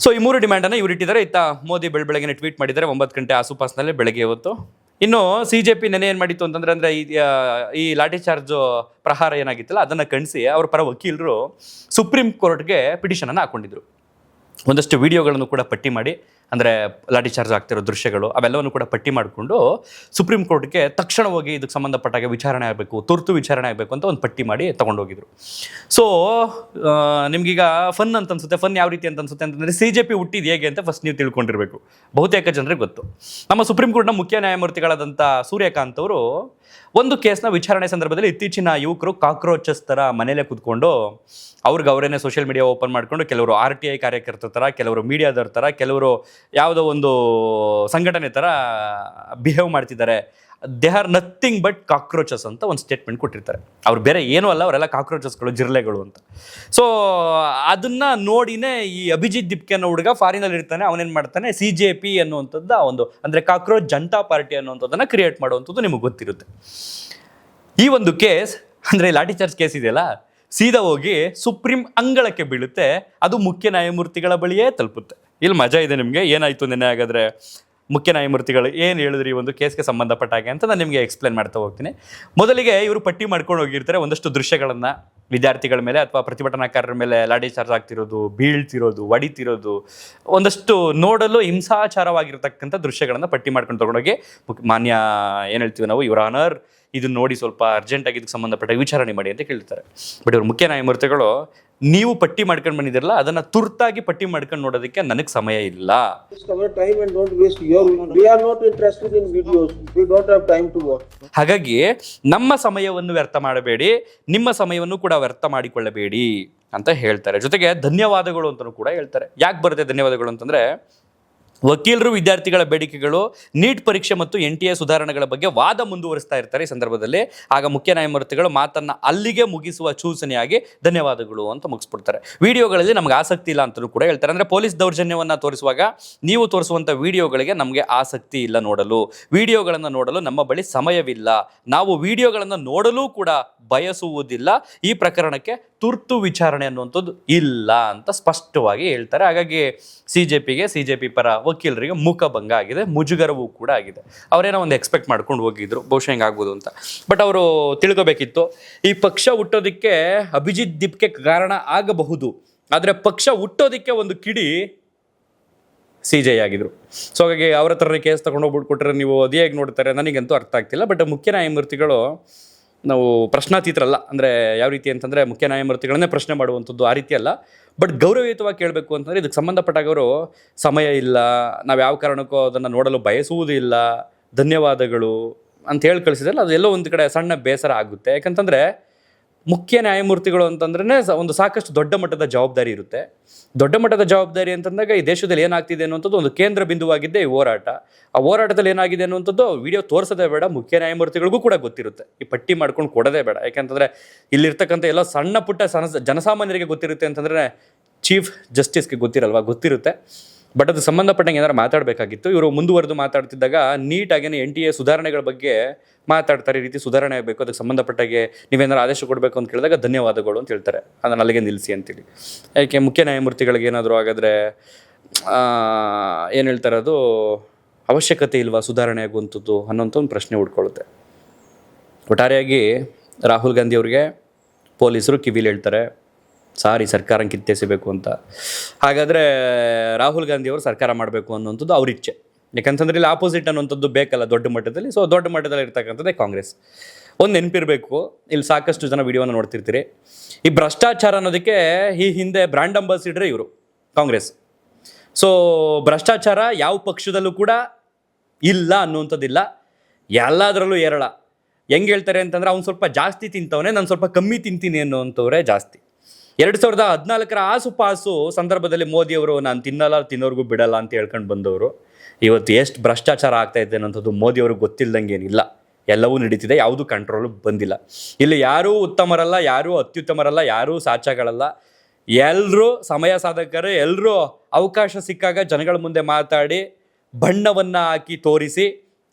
Speaker 1: ಸೊ ಈ 3 ಡಿಮ್ಯಾಂಡನ್ನು ಇವರು ಇಟ್ಟಿದ್ದಾರೆ. ಇತ್ತ ಮೋದಿ ಬೆಳಗ್ಗೆ ಟ್ವೀಟ್ ಮಾಡಿದ್ದಾರೆ 9 ಗಂಟೆ ಆಸುಪಾಸಿನಲ್ಲೇ ಬೆಳಗ್ಗೆ ಇವತ್ತು. ಇನ್ನು CJP ನೆನೆ ಏನು ಮಾಡಿತ್ತು ಅಂತಂದರೆ ಈ ಲಾಠಿ ಚಾರ್ಜ್ ಪ್ರಹಾರ ಏನಾಗಿತ್ತಲ್ಲ ಅದನ್ನು ಖಂಡಿಸಿ ಅವರ ಪರ ವಕೀಲರು ಸುಪ್ರೀಂ ಕೋರ್ಟ್ಗೆ ಪಿಟಿಷನನ್ನು ಹಾಕ್ಕೊಂಡಿದ್ರು. ಒಂದಷ್ಟು ವಿಡಿಯೋಗಳನ್ನು ಕೂಡ ಪಟ್ಟಿ ಮಾಡಿ ಅಂದರೆ ಲಾಠಿ ಚಾರ್ಜ್ ಆಗ್ತಿರೋ ದೃಶ್ಯಗಳು ಅವೆಲ್ಲವನ್ನು ಕೂಡ ಪಟ್ಟಿ ಮಾಡಿಕೊಂಡು ಸುಪ್ರೀಂ ಕೋರ್ಟ್ಗೆ ತಕ್ಷಣ ಹೋಗಿ ಇದಕ್ಕೆ ಸಂಬಂಧಪಟ್ಟಾಗ ವಿಚಾರಣೆ ಆಗಬೇಕು, ತುರ್ತು ವಿಚಾರಣೆ ಆಗಬೇಕು ಅಂತ ಒಂದು ಪಟ್ಟಿ ಮಾಡಿ ತೊಗೊಂಡೋಗಿದ್ರು. ಸೊ ನಿಮ್ಗೀಗ ಫನ್ ಅಂತ ಅನ್ಸುತ್ತೆ. ಫನ್ ಯಾವ ರೀತಿ ಅಂತ ಅನ್ಸುತ್ತೆ ಅಂತಂದರೆ CJP ಹುಟ್ಟಿದ್ದು ಹೇಗೆ ಅಂತ ಫಸ್ಟ್ ನೀವು ತಿಳ್ಕೊಂಡಿರಬೇಕು. ಬಹುತೇಕ ಜನರಿಗೆ ಗೊತ್ತು. ನಮ್ಮ ಸುಪ್ರೀಂ ಕೋರ್ಟ್ನ ಮುಖ್ಯ ನ್ಯಾಯಮೂರ್ತಿಗಳಾದಂಥ ಸೂರ್ಯಕಾಂತ್ ಅವರು ಒಂದು ಕೇಸ್ನ ವಿಚಾರಣೆ ಸಂದರ್ಭದಲ್ಲಿ ಇತ್ತೀಚಿನ ಯುವಕರು ಕಾಕ್ರೋಚಸ್ ಥರ ಮನೇಲೆ ಕೂತ್ಕೊಂಡು ಅವ್ರೇನೆ ಸೋಷಿಯಲ್ ಮೀಡಿಯಾ ಓಪನ್ ಮಾಡ್ಕೊಂಡು ಕೆಲವರು RTI ಕಾರ್ಯಕರ್ತರ ಥರ, ಕೆಲವರು ಮೀಡಿಯಾದವ್ರ ಥರ, ಕೆಲವರು ಯಾವುದೋ ಒಂದು ಸಂಘಟನೆ ಥರ ಬಿಹೇವ್ ಮಾಡ್ತಿದ್ದಾರೆ. They are nothing but cockroaches ಅಂತ ಒಂದು ಸ್ಟೇಟ್ಮೆಂಟ್ ಕೊಟ್ಟಿರ್ತಾರೆ. ಅವ್ರು ಬೇರೆ ಏನೂ ಅಲ್ಲ, ಅವರೆಲ್ಲ ಕಾಕ್ರೋಚಸ್ಗಳು, ಜಿರ್ಲೆಗಳು ಅಂತ. ಸೊ ಅದನ್ನು ನೋಡಿನೇ ಈ ಅಭಿಜಿತ್ ದಿಪ್ಕೆ ಅನ್ನೋ ಹುಡುಗ ಫಾರಿನಲ್ಲಿ ಇರ್ತಾನೆ, ಅವನೇನು ಮಾಡ್ತಾನೆ CJP ಅನ್ನುವಂಥದ್ದು ಒಂದು ಅಂದರೆ ಕಾಕ್ರೋಚ್ ಜನತಾ ಪಾರ್ಟಿ ಅನ್ನುವಂಥದ್ದನ್ನು ಕ್ರಿಯೇಟ್ ಮಾಡುವಂಥದ್ದು ನಿಮಗೆ ಗೊತ್ತಿರುತ್ತೆ. ಈ ಒಂದು ಕೇಸ್ ಅಂದರೆ ಲಾಠಿ ಚಾರ್ಜ್ ಕೇಸ್ ಇದೆಯಲ್ಲ, ಸೀದಾ ಹೋಗಿ ಸುಪ್ರೀಂ ಅಂಗಳಕ್ಕೆ ಬೀಳುತ್ತೆ. ಅದು ಮುಖ್ಯ ನ್ಯಾಯಮೂರ್ತಿಗಳ ಬಳಿಯೇ ತಲುಪುತ್ತೆ. ಇಲ್ಲಿ ಮಜಾ ಇದೆ ನಿಮಗೆ. ಏನಾಯಿತು ನೆನ್ನೆ ಹಾಗಾದರೆ ಮುಖ್ಯ ನ್ಯಾಯಮೂರ್ತಿಗಳು ಏನು ಹೇಳಿದ್ರಿ ಈ ಒಂದು ಕೇಸ್ಗೆ ಸಂಬಂಧಪಟ್ಟ ಹಾಗೆ ಅಂತ ನಾನು ನಿಮಗೆ ಎಕ್ಸ್ಪ್ಲೇನ್ ಮಾಡ್ತಾ ಹೋಗ್ತೀನಿ. ಮೊದಲಿಗೆ ಇವರು ಪಟ್ಟಿ ಮಾಡ್ಕೊಂಡು ಹೋಗಿರ್ತಾರೆ ಒಂದಷ್ಟು ದೃಶ್ಯಗಳನ್ನು, ವಿದ್ಯಾರ್ಥಿಗಳ ಮೇಲೆ ಅಥವಾ ಪ್ರತಿಭಟನಾಕಾರರ ಮೇಲೆ ಲಾಠಿ ಚಾರ್ಜ್ ಆಗ್ತಿರೋದು, ಬೀಳ್ತಿರೋದು, ಹೊಡಿತಿರೋದು, ಒಂದಷ್ಟು ನೋಡಲು ಹಿಂಸಾಚಾರವಾಗಿರ್ತಕ್ಕಂಥ ದೃಶ್ಯಗಳನ್ನು ಪಟ್ಟಿ ಮಾಡ್ಕೊಂಡು ತೊಗೊಂಡೋಗಿ ಮಾನ್ಯ ಏನು ಹೇಳ್ತೀವಿ ನಾವು, ಯುವರ್ ಆನರ್ ಇದನ್ನ ನೋಡಿ ಸ್ವಲ್ಪ ಅರ್ಜೆಂಟಾಗಿ ಇದಕ್ಕೆ ಸಂಬಂಧಪಟ್ಟ ವಿಚಾರಣೆ ಮಾಡಿ ಅಂತ ಕೇಳ್ತಾರೆ. ಬಟ್ ಇವರು ಮುಖ್ಯ ನ್ಯಾಯಮೂರ್ತಿಗಳು, ನೀವು ಪಟ್ಟಿ ಮಾಡ್ಕೊಂಡು ಬಂದಿದ್ದೀರಲ್ಲ ಅದನ್ನು ತುರ್ತಾಗಿ ಪಟ್ಟಿ ಮಾಡ್ಕೊಂಡು ನೋಡೋದಕ್ಕೆ ನನಗೆ ಸಮಯ ಇಲ್ಲ. ಹಾಗಾಗಿ ನಮ್ಮ ಸಮಯವನ್ನು ವ್ಯರ್ಥ ಮಾಡಬೇಡಿ, ನಿಮ್ಮ ಸಮಯವನ್ನು ಕೂಡ ವ್ಯರ್ಥ ಮಾಡಿಕೊಳ್ಳಬೇಡಿ ಅಂತ ಹೇಳ್ತಾರೆ. ಜೊತೆಗೆ ಧನ್ಯವಾದಗಳು ಅಂತಲೂ ಕೂಡ ಹೇಳ್ತಾರೆ. ಯಾಕೆ ಬರುತ್ತೆ ಧನ್ಯವಾದಗಳು ಅಂತಂದರೆ, ವಕೀಲರು ವಿದ್ಯಾರ್ಥಿಗಳ ಬೇಡಿಕೆಗಳು, ನೀಟ್ ಪರೀಕ್ಷೆ ಮತ್ತು NTA ಸುಧಾರಣೆಗಳ ಬಗ್ಗೆ ವಾದ ಮುಂದುವರಿಸ್ತಾ ಇರ್ತಾರೆ. ಈ ಸಂದರ್ಭದಲ್ಲಿ ಆಗ ಮುಖ್ಯ ನ್ಯಾಯಮೂರ್ತಿಗಳು ಮಾತನ್ನು ಅಲ್ಲಿಗೆ ಮುಗಿಸುವ ಸೂಚನೆಯಾಗಿ ಧನ್ಯವಾದಗಳು ಅಂತ ಮುಗಿಸ್ಬಿಡ್ತಾರೆ. ವಿಡಿಯೋಗಳಲ್ಲಿ ನಮ್ಗೆ ಆಸಕ್ತಿ ಇಲ್ಲ ಅಂತಲೂ ಕೂಡ ಹೇಳ್ತಾರೆ. ಅಂದರೆ ಪೊಲೀಸ್ ದೌರ್ಜನ್ಯವನ್ನು ತೋರಿಸುವಾಗ ನೀವು ತೋರಿಸುವಂಥ ವಿಡಿಯೋಗಳಿಗೆ ನಮಗೆ ಆಸಕ್ತಿ ಇಲ್ಲ ನೋಡಲು, ವಿಡಿಯೋಗಳನ್ನು ನೋಡಲು ನಮ್ಮ ಬಳಿ ಸಮಯವಿಲ್ಲ, ನಾವು ವಿಡಿಯೋಗಳನ್ನು ನೋಡಲು ಕೂಡ ಬಯಸುವುದಿಲ್ಲ, ಈ ಪ್ರಕರಣಕ್ಕೆ ತುರ್ತು ವಿಚಾರಣೆ ಅನ್ನುವಂಥದ್ದು ಇಲ್ಲ ಅಂತ ಸ್ಪಷ್ಟವಾಗಿ ಹೇಳ್ತಾರೆ. ಹಾಗಾಗಿ CJP ಪರ ವಕೀಲರಿಗೆ ಮುಖಭಂಗ ಆಗಿದೆ, ಮುಜುಗರವೂ ಕೂಡ ಆಗಿದೆ. ಅವರೇನೋ ಒಂದು ಎಕ್ಸ್ಪೆಕ್ಟ್ ಮಾಡ್ಕೊಂಡು ಹೋಗಿದ್ರು ಬಹುಶಃ ಹಿಂಗಾಗ್ಬೋದು ಅಂತ. ಬಟ್ ಅವರು ತಿಳ್ಕೋಬೇಕಿತ್ತು, ಈ ಪಕ್ಷ ಹುಟ್ಟೋದಕ್ಕೆ ಅಭಿಜಿತ್ ದಿಪ್ಕೆ ಕಾರಣ ಆಗಬಹುದು, ಆದರೆ ಪಕ್ಷ ಹುಟ್ಟೋದಕ್ಕೆ ಒಂದು ಕಿಡಿ CJ ಆಗಿದ್ರು. ಸೊ ಹಾಗಾಗಿ ಅವರ ಥರ ಕೇಸ್ ತಗೊಂಡೋಗ್ಬಿಟ್ಟು ಕೊಟ್ಟರೆ ನೀವು ಅದು ಹೇಗೆ ನೋಡ್ತಾರೆ ನನಗಂತೂ ಅರ್ಥ ಆಗ್ತಿಲ್ಲ. ಬಟ್ ಮುಖ್ಯ ನ್ಯಾಯಮೂರ್ತಿಗಳು ನಾವು ಪ್ರಶ್ನಾತೀತರಲ್ಲ. ಅಂದರೆ ಯಾವ ರೀತಿ ಅಂತಂದರೆ ಮುಖ್ಯ ನ್ಯಾಯಮೂರ್ತಿಗಳನ್ನೇ ಪ್ರಶ್ನೆ ಮಾಡುವಂಥದ್ದು ಆ ರೀತಿ ಅಲ್ಲ. ಬಟ್ ಗೌರವಯುತವಾಗಿ ಕೇಳಬೇಕು ಅಂತಂದರೆ ಇದಕ್ಕೆ ಸಂಬಂಧಪಟ್ಟಾಗವರು ಸಮಯ ಇಲ್ಲ, ನಾವು ಯಾವ ಕಾರಣಕ್ಕೂ ಅದನ್ನು ನೋಡಲು ಬಯಸುವುದೂ ಇಲ್ಲ, ಧನ್ಯವಾದಗಳು ಅಂತ ಹೇಳಿ ಕಳಿಸಿದ್ರಲ್ಲ, ಅದೆಲ್ಲೋ ಒಂದು ಕಡೆ ಸಣ್ಣ ಬೇಸರ ಆಗುತ್ತೆ. ಯಾಕಂತಂದರೆ ಮುಖ್ಯ ನ್ಯಾಯಮೂರ್ತಿಗಳು ಅಂತಂದ್ರೆ ಒಂದು ಸಾಕಷ್ಟು ದೊಡ್ಡ ಮಟ್ಟದ ಜವಾಬ್ದಾರಿ ಇರುತ್ತೆ. ದೊಡ್ಡ ಮಟ್ಟದ ಜವಾಬ್ದಾರಿ ಅಂತಂದಾಗ ಈ ದೇಶದಲ್ಲಿ ಏನಾಗ್ತಿದೆ ಅನ್ನುವಂಥದ್ದು ಒಂದು ಕೇಂದ್ರ ಬಿಂದುವಾಗಿದ್ದೆ ಈ ಹೋರಾಟ. ಆ ಹೋರಾಟದಲ್ಲಿ ಏನಾಗಿದೆ ಅನ್ನುವಂಥದ್ದು ವಿಡಿಯೋ ತೋರಿಸೋದೇ ಬೇಡ, ಮುಖ್ಯ ನ್ಯಾಯಮೂರ್ತಿಗಳಿಗೂ ಕೂಡ ಗೊತ್ತಿರುತ್ತೆ, ಈ ಪಟ್ಟಿ ಮಾಡ್ಕೊಂಡು ಕೊಡೋದೇ ಬೇಡ. ಯಾಕೆಂತಂದರೆ ಇಲ್ಲಿರ್ತಕ್ಕಂಥ ಎಲ್ಲ ಸಣ್ಣ ಪುಟ್ಟ ಜನಸಾಮಾನ್ಯರಿಗೆ ಗೊತ್ತಿರುತ್ತೆ ಅಂತಂದರೆ ಚೀಫ್ ಜಸ್ಟಿಸ್ಗೆ ಗೊತ್ತಿರುತ್ತೆ. ಬಟ್ ಅದು ಸಂಬಂಧಪಟ್ಟಂಗೆ ಏನಾರು ಮಾತಾಡಬೇಕಾಗಿತ್ತು. ಇವರು ಮುಂದುವರೆದು ಮಾತಾಡ್ತಿದ್ದಾಗ ನೀಟಾಗೇನೆ NTA ಸುಧಾರಣೆಗಳ ಬಗ್ಗೆ ಮಾತಾಡ್ತಾರೆ. ಈ ರೀತಿ ಸುಧಾರಣೆ ಆಗಬೇಕು, ಅದಕ್ಕೆ ಸಂಬಂಧಪಟ್ಟಾಗೆ ನೀವೇನಾರು ಆದೇಶ ಕೊಡಬೇಕು ಅಂತ ಕೇಳಿದಾಗ ಧನ್ಯವಾದಗಳು ಅಂತ ಹೇಳ್ತಾರೆ, ಅದನ್ನು ಅಲ್ಲಿಗೆ ನಿಲ್ಲಿಸಿ ಅಂತೇಳಿ. ಯಾಕೆ ಮುಖ್ಯ ನ್ಯಾಯಮೂರ್ತಿಗಳಿಗೆ ಏನಾದರೂ ಹಾಗಾದರೆ ಏನು ಹೇಳ್ತಾರೆ, ಅದು ಅವಶ್ಯಕತೆ ಇಲ್ವಾ ಸುಧಾರಣೆ ಆಗುವಂಥದ್ದು ಅನ್ನೋಂಥ ಒಂದು ಪ್ರಶ್ನೆ ಹುಡ್ಕೊಳ್ಳುತ್ತೆ. ಒಟ್ಟಾರೆಯಾಗಿ ರಾಹುಲ್ ಗಾಂಧಿ ಅವ್ರಿಗೆ ಪೊಲೀಸರು ಕಿವಿಲಿ ಹೇಳ್ತಾರೆ, ಸಾರಿ ಸರ್ಕಾರ ಕಿತ್ತೆಸಬೇಕು ಅಂತ. ಹಾಗಾದರೆ ರಾಹುಲ್ ಗಾಂಧಿ ಅವರು ಸರ್ಕಾರ ಮಾಡಬೇಕು ಅನ್ನೋಂಥದ್ದು ಅವ್ರ ಇಚ್ಛೆ. ಯಾಕಂತಂದ್ರೆ ಇಲ್ಲಿ ಆಪೋಸಿಟ್ ಅನ್ನೋಂಥದ್ದು ಬೇಕಲ್ಲ ದೊಡ್ಡ ಮಟ್ಟದಲ್ಲಿ. ಸೊ ದೊಡ್ಡ ಮಟ್ಟದಲ್ಲಿ ಇರ್ತಕ್ಕಂಥದ್ದೇ ಕಾಂಗ್ರೆಸ್. ಒಂದು ನೆನಪಿರಬೇಕು, ಇಲ್ಲಿ ಸಾಕಷ್ಟು ಜನ ವಿಡಿಯೋನ ನೋಡ್ತಿರ್ತೀರಿ, ಈ ಭ್ರಷ್ಟಾಚಾರ ಅನ್ನೋದಕ್ಕೆ ಈ ಹಿಂದೆ ಬ್ರ್ಯಾಂಡ್ ಅಂಬಾಸಿಡರೇ ಇವರು ಕಾಂಗ್ರೆಸ್. ಸೊ ಭ್ರಷ್ಟಾಚಾರ ಯಾವ ಪಕ್ಷದಲ್ಲೂ ಕೂಡ ಇಲ್ಲ ಅನ್ನುವಂಥದ್ದಿಲ್ಲ, ಎಲ್ಲದರಲ್ಲೂ ಏರಳ. ಹೆಂಗೆ ಹೇಳ್ತಾರೆ ಅಂತಂದರೆ ಅವ್ನು ಸ್ವಲ್ಪ ಜಾಸ್ತಿ ತಿಂತವನೇ, ನಾನು ಸ್ವಲ್ಪ ಕಮ್ಮಿ ತಿಂತೀನಿ ಅನ್ನೋವಂಥವ್ರೇ ಜಾಸ್ತಿ. 2014 ಆಸುಪಾಸು ಸಂದರ್ಭದಲ್ಲಿ ಮೋದಿಯವರು ನಾನು ತಿನ್ನಲ್ಲ, ತಿನ್ನೋರ್ಗೂ ಬಿಡಲ್ಲ ಅಂತ ಹೇಳ್ಕೊಂಡು ಬಂದವರು. ಇವತ್ತು ಎಷ್ಟು ಭ್ರಷ್ಟಾಚಾರ ಆಗ್ತಾ ಇದೆ ಅನ್ನೋಂಥದ್ದು ಮೋದಿಯವ್ರಿಗೆ ಗೊತ್ತಿಲ್ಲದಂಗೆ ಏನಿಲ್ಲ, ಎಲ್ಲವೂ ನಡೀತಿದೆ, ಯಾವುದೂ ಕಂಟ್ರೋಲು ಬಂದಿಲ್ಲ. ಇಲ್ಲಿ ಯಾರೂ ಉತ್ತಮರಲ್ಲ, ಯಾರೂ ಅತ್ಯುತ್ತಮರಲ್ಲ, ಯಾರೂ ಸಾಚಾಗಳಲ್ಲ, ಎಲ್ಲರೂ ಸಮಯ ಸಾಧಕರೇ. ಎಲ್ಲರೂ ಅವಕಾಶ ಸಿಕ್ಕಾಗ ಜನಗಳ ಮುಂದೆ ಮಾತಾಡಿ ಬಣ್ಣವನ್ನು ಹಾಕಿ ತೋರಿಸಿ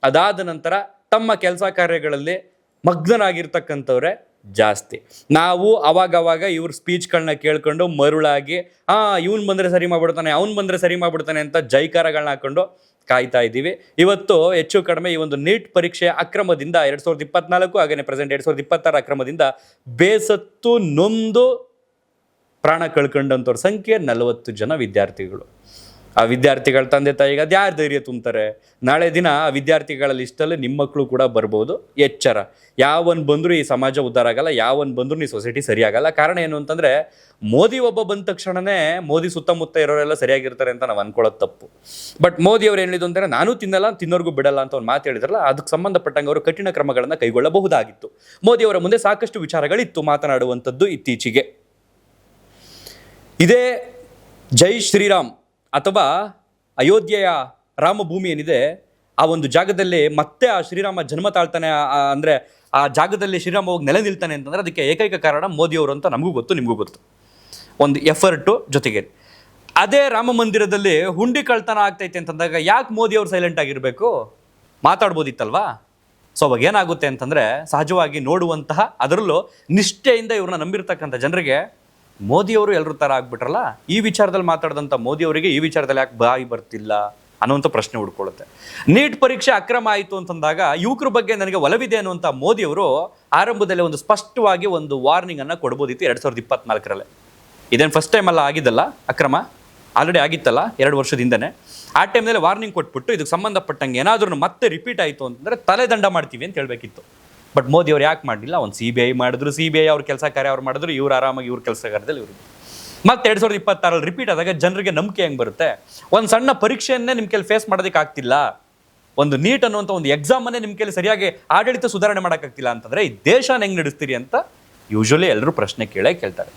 Speaker 1: ಅದಾದ ನಂತರ ತಮ್ಮ ಕೆಲಸ ಕಾರ್ಯಗಳಲ್ಲಿ ಮಗ್ನರಾಗಿರ್ತಕ್ಕಂಥವ್ರೆ ಜಾಸ್ತಿ. ನಾವು ಅವಾಗವಾಗ ಇವ್ರ ಸ್ಪೀಚ್ಗಳನ್ನ ಕೇಳ್ಕೊಂಡು ಮರುಳಾಗಿ ಇವನು ಬಂದರೆ ಸರಿ ಮಾಡಿಬಿಡ್ತಾನೆ, ಅವ್ನು ಬಂದರೆ ಸರಿ ಮಾಡಿಬಿಡ್ತಾನೆ ಅಂತ ಜೈಕಾರಗಳನ್ನ ಹಾಕೊಂಡು ಕಾಯ್ತಾ ಇದ್ದೀವಿ. ಇವತ್ತು ಹೆಚ್ಚು ಕಡಿಮೆ ಈ ಒಂದು ನೀಟ್ ಪರೀಕ್ಷೆಯ ಅಕ್ರಮದಿಂದ 2024 ಹಾಗೆಯೇ ಪ್ರೆಸೆಂಟ್ 2026 ಅಕ್ರಮದಿಂದ ಬೇಸತ್ತು ನೊಂದು ಪ್ರಾಣ ಕಳ್ಕೊಂಡಂಥವ್ರ ಸಂಖ್ಯೆ 40 ಜನ ವಿದ್ಯಾರ್ಥಿಗಳು. ಆ ವಿದ್ಯಾರ್ಥಿಗಳ ತಂದೆ ತಾಯಿಗೆ ಅದು ಯಾರು ಧೈರ್ಯ ತುಂಬ್ತಾರೆ? ನಾಳೆ ದಿನ ಆ ವಿದ್ಯಾರ್ಥಿಗಳ ಲಿಸ್ಟಲ್ಲಿ ನಿಮ್ಮ ಮಕ್ಕಳು ಕೂಡ ಬರ್ಬೋದು. ಎಚ್ಚರ. ಯಾವನ್ ಬಂದರೂ ಈ ಸಮಾಜ ಉದ್ಧಾರ ಆಗಲ್ಲ, ಯಾವನ್ ಬಂದರೂ ಈ ಸೊಸೈಟಿ ಸರಿಯಾಗಲ್ಲ. ಕಾರಣ ಏನು ಅಂತಂದರೆ, ಮೋದಿ ಒಬ್ಬ ಬಂದ ತಕ್ಷಣವೇ ಮೋದಿ ಸುತ್ತಮುತ್ತ ಇರೋರೆಲ್ಲ ಸರಿಯಾಗಿರ್ತಾರೆ ಅಂತ ನಾವು ಅನ್ಕೊಳ್ಳೋದು ತಪ್ಪು. ಬಟ್ ಮೋದಿ ಅವ್ರು ಹೇಳಿದ್ದು ಅಂದರೆ, ನಾನು ತಿನ್ನಲ್ಲ, ತಿನ್ನೋರ್ಗೂ ಬಿಡಲ್ಲ ಅಂತ ಒಂದು ಮಾತು ಹೇಳಿದ್ರಲ್ಲ, ಅದಕ್ಕೆ ಸಂಬಂಧಪಟ್ಟಂಗೆ ಅವರು ಕಠಿಣ ಕ್ರಮಗಳನ್ನು ಕೈಗೊಳ್ಳಬಹುದಾಗಿತ್ತು. ಮೋದಿ ಅವರ ಮುಂದೆ ಸಾಕಷ್ಟು ವಿಚಾರಗಳಿತ್ತು ಮಾತನಾಡುವಂಥದ್ದು ಇತ್ತೀಚೆಗೆ. ಇದೇ ಜೈ ಶ್ರೀರಾಮ್ ಅಥವಾ ಅಯೋಧ್ಯೆಯ ರಾಮಭೂಮಿ ಏನಿದೆ, ಆ ಒಂದು ಜಾಗದಲ್ಲಿ ಮತ್ತೆ ಆ ಶ್ರೀರಾಮ ಜನ್ಮ ತಾಳ್ತಾನೆ, ಅಂದರೆ ಆ ಜಾಗದಲ್ಲಿ ಶ್ರೀರಾಮ ಹೋಗಿ ನೆಲೆ ನಿಲ್ತಾನೆ ಅಂತಂದರೆ ಅದಕ್ಕೆ ಏಕೈಕ ಕಾರಣ ಮೋದಿಯವರು ಅಂತ ನಮಗೂ ಗೊತ್ತು, ನಿಮಗೂ ಗೊತ್ತು. ಒಂದು ಎಫರ್ಟು ಜೊತೆಗೆ. ಅದೇ ರಾಮ ಮಂದಿರದಲ್ಲಿ ಹುಂಡಿ ಕಳ್ತನ ಆಗ್ತೈತೆ ಅಂತಂದಾಗ ಯಾಕೆ ಮೋದಿ ಅವರು ಸೈಲೆಂಟ್ ಆಗಿರಬೇಕು? ಮಾತಾಡ್ಬೋದಿತ್ತಲ್ವಾ? ಸೊ ಅವಾಗ ಏನಾಗುತ್ತೆ ಅಂತಂದರೆ, ಸಹಜವಾಗಿ ನೋಡುವಂತಹ, ಅದರಲ್ಲೂ ನಿಷ್ಠೆಯಿಂದ ಇವ್ರನ್ನ ನಂಬಿರ್ತಕ್ಕಂಥ ಜನರಿಗೆ ಮೋದಿಯವರು ಎಲ್ಲರ ಥರ ಆಗ್ಬಿಟ್ರಲ್ಲ, ಈ ವಿಚಾರದಲ್ಲಿ ಮಾತಾಡಿದಂಥ ಮೋದಿಯವರಿಗೆ ಈ ವಿಚಾರದಲ್ಲಿ ಯಾಕೆ ಬಾಯಿ ಬರ್ತಿಲ್ಲ ಅನ್ನುವಂಥ ಪ್ರಶ್ನೆ ಹುಡ್ಕೊಳ್ಳುತ್ತೆ. ನೀಟ್ ಪರೀಕ್ಷೆ ಅಕ್ರಮ ಆಯಿತು ಅಂತಂದಾಗ ಯುವಕರ ಬಗ್ಗೆ ನನಗೆ ಒಲವಿದೆ ಅನ್ನುವಂಥ ಮೋದಿಯವರು ಆರಂಭದಲ್ಲಿ ಒಂದು ಸ್ಪಷ್ಟವಾಗಿ ಒಂದು ವಾರ್ನಿಂಗನ್ನು ಕೊಡ್ಬೋದಿತ್ತು 2024ರಲ್ಲಿ. ಇದೇನು ಫಸ್ಟ್ ಟೈಮ್ ಅಲ್ಲ ಆಗಿದ್ದಲ್ಲ ಅಕ್ರಮ, ಆಲ್ರೆಡಿ ಆಗಿತ್ತಲ್ಲ 2 ವರ್ಷದಿಂದನೇ. ಆ ಟೈಮ್ನಲ್ಲಿ ವಾರ್ನಿಂಗ್ ಕೊಟ್ಬಿಟ್ಟು ಇದಕ್ಕೆ ಸಂಬಂಧಪಟ್ಟಂಗೆ ಏನಾದ್ರೂ ಮತ್ತೆ ರಿಪೀಟ್ ಆಯಿತು ಅಂತಂದರೆ ತಲೆದಂಡ ಮಾಡ್ತೀವಿ ಅಂತ ಹೇಳಬೇಕಿತ್ತು. ಬಟ್ ಮೋದಿ ಅವ್ರು ಯಾಕೆ ಮಾಡಲಿಲ್ಲ? ಒಂದು CBI ಮಾಡಿದ್ರು, CBI ಅವ್ರ ಕೆಲಸ ಕಾರ್ಯ ಅವ್ರು ಮಾಡಿದ್ರು, ಇವ್ರು ಆರಾಮಾಗಿ ಇವ್ರ ಕೆಲಸ ಕಾರ್ಯದಲ್ಲಿ ಇವರು. ಮತ್ತೆ 2026ರಲ್ಲಿ ರಿಪೀಟ್ ಆದಾಗ ಜನರಿಗೆ ನಂಬಿಕೆ ಹೆಂಗೆ ಬರುತ್ತೆ? ಒಂದು ಸಣ್ಣ ಪರೀಕ್ಷೆಯನ್ನೇ ನಿಮ್ಮ ಕೈಲಿ ಫೇಸ್ ಮಾಡೋದಕ್ಕೆ ಆಗ್ತಿಲ್ಲ, ಒಂದು ನೀಟ್ ಅನ್ನುವಂಥ ಒಂದು ಎಕ್ಸಾಮನ್ನೇ ನಿಮ್ಮ ಕೈಲಿ ಸರಿಯಾಗಿ ಆಡಳಿತ ಸುಧಾರಣೆ ಮಾಡೋಕ್ಕಾಗ್ತಿಲ್ಲ ಅಂತಂದರೆ ಈ ದೇಶನ ಹೆಂಗೆ ನಡೆಸ್ತೀರಿ ಅಂತ ಯೂಶ್ವಲಿ ಎಲ್ಲರೂ ಪ್ರಶ್ನೆ ಕೇಳ್ತಾರೆ.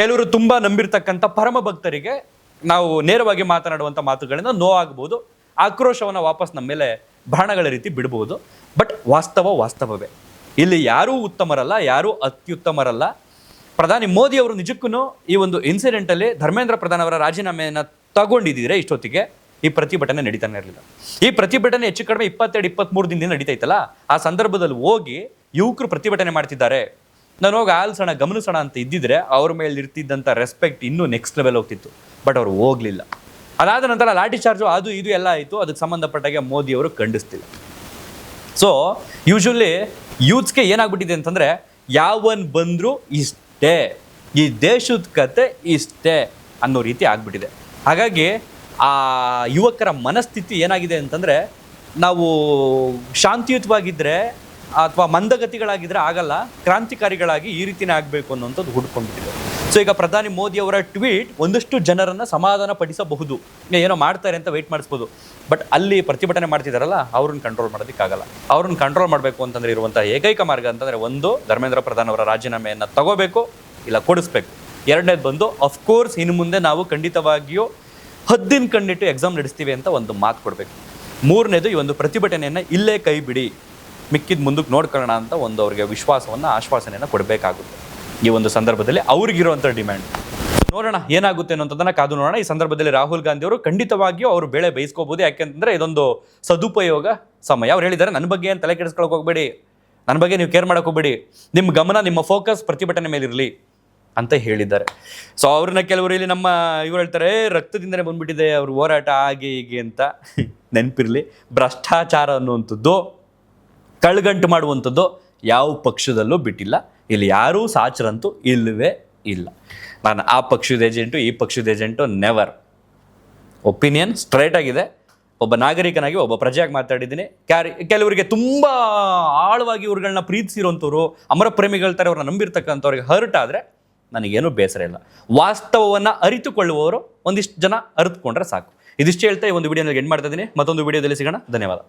Speaker 1: ಕೆಲವರು ತುಂಬ ನಂಬಿರ್ತಕ್ಕಂಥ ಪರಮ ಭಕ್ತರಿಗೆ ನಾವು ನೇರವಾಗಿ ಮಾತನಾಡುವಂಥ ಮಾತುಗಳಿಂದ ನೋವಾಗ್ಬೋದು, ಆಕ್ರೋಶವನ್ನು ವಾಪಸ್ ನಮ್ಮ ಮೇಲೆ ಬಾಣಗಳ ರೀತಿ ಬಿಡ್ಬೋದು. ಬಟ್ ವಾಸ್ತವವೇ. ಇಲ್ಲಿ ಯಾರೂ ಉತ್ತಮರಲ್ಲ, ಯಾರೂ ಅತ್ಯುತ್ತಮರಲ್ಲ. ಪ್ರಧಾನಿ ಮೋದಿ ಅವರು ನಿಜಕ್ಕೂ ಈ ಒಂದು ಇನ್ಸಿಡೆಂಟಲ್ಲಿ ಧರ್ಮೇಂದ್ರ ಪ್ರಧಾನ್ ಅವರ ರಾಜೀನಾಮೆಯನ್ನು ತಗೊಂಡಿದ್ದರೆ ಇಷ್ಟೊತ್ತಿಗೆ ಈ ಪ್ರತಿಭಟನೆ ನಡೀತಾನೆ ಇರಲಿಲ್ಲ. ಈ ಪ್ರತಿಭಟನೆ ಹೆಚ್ಚು ಕಡಿಮೆ 22-23 ದಿನದಿಂದ ನಡೀತೈತಲ್ಲ, ಆ ಸಂದರ್ಭದಲ್ಲಿ ಹೋಗಿ ಯುವಕರು ಪ್ರತಿಭಟನೆ ಮಾಡ್ತಿದ್ದಾರೆ, ನಾನು ಹೋಗಿ ಆಲ್ಸೋಣ ಗಮನಿಸೋಣ ಅಂತ ಇದ್ದಿದ್ರೆ ಅವ್ರ ಮೇಲೆ ಇರ್ತಿದ್ದಂಥ ರೆಸ್ಪೆಕ್ಟ್ ಇನ್ನೂ ನೆಕ್ಸ್ಟ್ ಲೆವೆಲ್ ಹೋಗ್ತಿತ್ತು. ಬಟ್ ಅವ್ರು ಹೋಗಲಿಲ್ಲ. ಅದಾದ ನಂತರ ಲಾಠಿ ಚಾರ್ಜು ಅದು ಇದು ಎಲ್ಲ ಆಯಿತು, ಅದಕ್ಕೆ ಸಂಬಂಧಪಟ್ಟಾಗೆ ಮೋದಿಯವರು ಖಂಡಿಸ್ತಿಲ್ಲ. ಸೊ ಯೂಶ್ವಲಿ ಯೂತ್ಸ್ಗೆ ಏನಾಗ್ಬಿಟ್ಟಿದೆ ಅಂತಂದರೆ, ಯಾವನ್ ಬಂದರೂ ಇಷ್ಟೇ, ಈ ದೇಶದ ಕತೆ ಇಷ್ಟೇ ಅನ್ನೋ ರೀತಿ ಆಗ್ಬಿಟ್ಟಿದೆ. ಹಾಗಾಗಿ ಆ ಯುವಕರ ಮನಸ್ಥಿತಿ ಏನಾಗಿದೆ ಅಂತಂದರೆ, ನಾವು ಶಾಂತಿಯುತವಾಗಿದ್ದರೆ ಅಥವಾ ಮಂದಗತಿಗಳಾಗಿದ್ದರೆ ಆಗಲ್ಲ, ಕ್ರಾಂತಿಕಾರಿಗಳಾಗಿ ಈ ರೀತಿನೇ ಆಗಬೇಕು ಅನ್ನೋಂಥದ್ದು ಹುಡ್ಕೊಂಡ್ಬಿಟ್ಟಿದೆ. ಸೊ ಈಗ ಪ್ರಧಾನಿ ಮೋದಿ ಅವರ ಟ್ವೀಟ್ ಒಂದಷ್ಟು ಜನರನ್ನು ಸಮಾಧಾನ ಪಡಿಸಬಹುದು, ಏನೋ ಮಾಡ್ತಾರೆ ಅಂತ ವೆಯ್ಟ್ ಮಾಡಿಸ್ಬೋದು. ಬಟ್ ಅಲ್ಲಿ ಪ್ರತಿಭಟನೆ ಮಾಡ್ತಿದ್ದಾರಲ್ಲ, ಅವ್ರನ್ನ ಕಂಟ್ರೋಲ್ ಮಾಡೋದಕ್ಕಾಗಲ್ಲ. ಅವ್ರನ್ನ ಕಂಟ್ರೋಲ್ ಮಾಡಬೇಕು ಅಂತಂದರೆ ಇರುವಂಥ ಏಕೈಕ ಮಾರ್ಗ ಅಂತಂದರೆ, ಒಂದು ಧರ್ಮೇಂದ್ರ ಪ್ರಧಾನ್ ಅವರ ರಾಜೀನಾಮೆಯನ್ನು ತಗೋಬೇಕು, ಇಲ್ಲ ಕೊಡಿಸ್ಬೇಕು. ಎರಡನೇದು ಬಂದು ಅಫ್ಕೋರ್ಸ್ ಇನ್ನು ಮುಂದೆ ನಾವು ಖಂಡಿತವಾಗಿಯೂ ಹದ್ದಿನ ಕಂಡಿಟ್ಟು ಎಕ್ಸಾಮ್ ನಡೆಸ್ತೀವಿ ಅಂತ ಒಂದು ಮಾತು ಕೊಡಬೇಕು. ಮೂರನೇದು, ಈ ಒಂದು ಪ್ರತಿಭಟನೆಯನ್ನು ಇಲ್ಲೇ ಕೈ ಬಿಡಿ, ಮಿಕ್ಕಿದ ಮುಂದಕ್ಕೆ ನೋಡ್ಕೊಳ್ಳೋಣ ಅಂತ ಒಂದು ಅವ್ರಿಗೆ ವಿಶ್ವಾಸವನ್ನು, ಆಶ್ವಾಸನೆಯನ್ನು ಕೊಡಬೇಕಾಗುತ್ತೆ. ಈ ಒಂದು ಸಂದರ್ಭದಲ್ಲಿ ಅವ್ರಿಗಿರುವಂಥ ಡಿಮ್ಯಾಂಡ್ ನೋಡೋಣ ಏನಾಗುತ್ತೆ ಅನ್ನೋಂಥದ್ದನ್ನು ಕಾದು ನೋಡೋಣ. ಈ ಸಂದರ್ಭದಲ್ಲಿ ರಾಹುಲ್ ಗಾಂಧಿ ಅವರು ಖಂಡಿತವಾಗಿಯೂ ಅವರು ಬೇಳೆ ಬೇಯಿಸ್ಕೋಬೋದು. ಯಾಕೆಂತಂದರೆ ಇದೊಂದು ಸದುಪಯೋಗ ಸಮಯ. ಅವ್ರು ಹೇಳಿದ್ದಾರೆ, ನನ್ನ ಬಗ್ಗೆ ಏನು ತಲೆ ಕೆಡಿಸ್ಕೊಳಕ್ಕೆ ಹೋಗಬೇಡಿ, ನನ್ನ ಬಗ್ಗೆ ನೀವು ಕೇರ್ ಮಾಡೋಕೆ ಹೋಗಬೇಡಿ, ನಿಮ್ಮ ಗಮನ, ನಿಮ್ಮ ಫೋಕಸ್ ಪ್ರತಿಭಟನೆ ಮೇಲಿರಲಿ ಅಂತ ಹೇಳಿದ್ದಾರೆ. ಸೊ ಅವ್ರನ್ನ ಕೆಲವರು ಇಲ್ಲಿ ನಮ್ಮ ಇವ್ರು ಹೇಳ್ತಾರೆ, ರಕ್ತದಿಂದನೇ ಬಂದ್ಬಿಟ್ಟಿದೆ ಅವ್ರ ಹೋರಾಟ ಹಾಗೆ ಹೀಗೆ ಅಂತ. ನೆನಪಿರಲಿ, ಭ್ರಷ್ಟಾಚಾರ ಅನ್ನುವಂಥದ್ದು, ಕಳ್ಗಂಟು ಮಾಡುವಂಥದ್ದು ಯಾವ ಪಕ್ಷದಲ್ಲೂ ಬಿಟ್ಟಿಲ್ಲ. ಇಲ್ಲಿ ಯಾರೂ ಸಾಚರಂತೂ ಇಲ್ಲವೇ ಇಲ್ಲ. ನಾನು ಆ ಪಕ್ಷದ ಏಜೆಂಟು, ಈ ಪಕ್ಷದ ಏಜೆಂಟು, ನೆವರ್. ಒಪಿನಿಯನ್ ಸ್ಟ್ರೈಟ್ ಆಗಿದೆ. ಒಬ್ಬ ನಾಗರಿಕನಾಗಿ, ಒಬ್ಬ ಪ್ರಜೆಯಾಗಿ ಮಾತಾಡಿದ್ದೀನಿ. ಕೆಲವರಿಗೆ ತುಂಬ ಆಳವಾಗಿ ಇವ್ರುಗಳನ್ನ ಪ್ರೀತಿಸಿರೋಂಥವ್ರು, ಅಮರ ಪ್ರೇಮಿಗಳ ಥರ ಅವ್ರನ್ನ ನಂಬಿರ್ತಕ್ಕಂಥವ್ರಿಗೆ ಹರ್ಟ್ ಆದರೆ ನನಗೇನು ಬೇಸರ ಇಲ್ಲ. ವಾಸ್ತವವನ್ನು ಅರಿತುಕೊಳ್ಳುವವರು ಒಂದಿಷ್ಟು ಜನ ಅರಿತುಕೊಂಡ್ರೆ ಸಾಕು. ಇದಿಷ್ಟು ಹೇಳ್ತಾ ಈ ಒಂದು ವಿಡಿಯೋನಲ್ಲಿ ಎಂಡ್ ಮಾಡ್ತಾ ಇದ್ದೀನಿ. ಮತ್ತೊಂದು ವಿಡಿಯೋದಲ್ಲಿ ಸಿಗೋಣ. ಧನ್ಯವಾದ.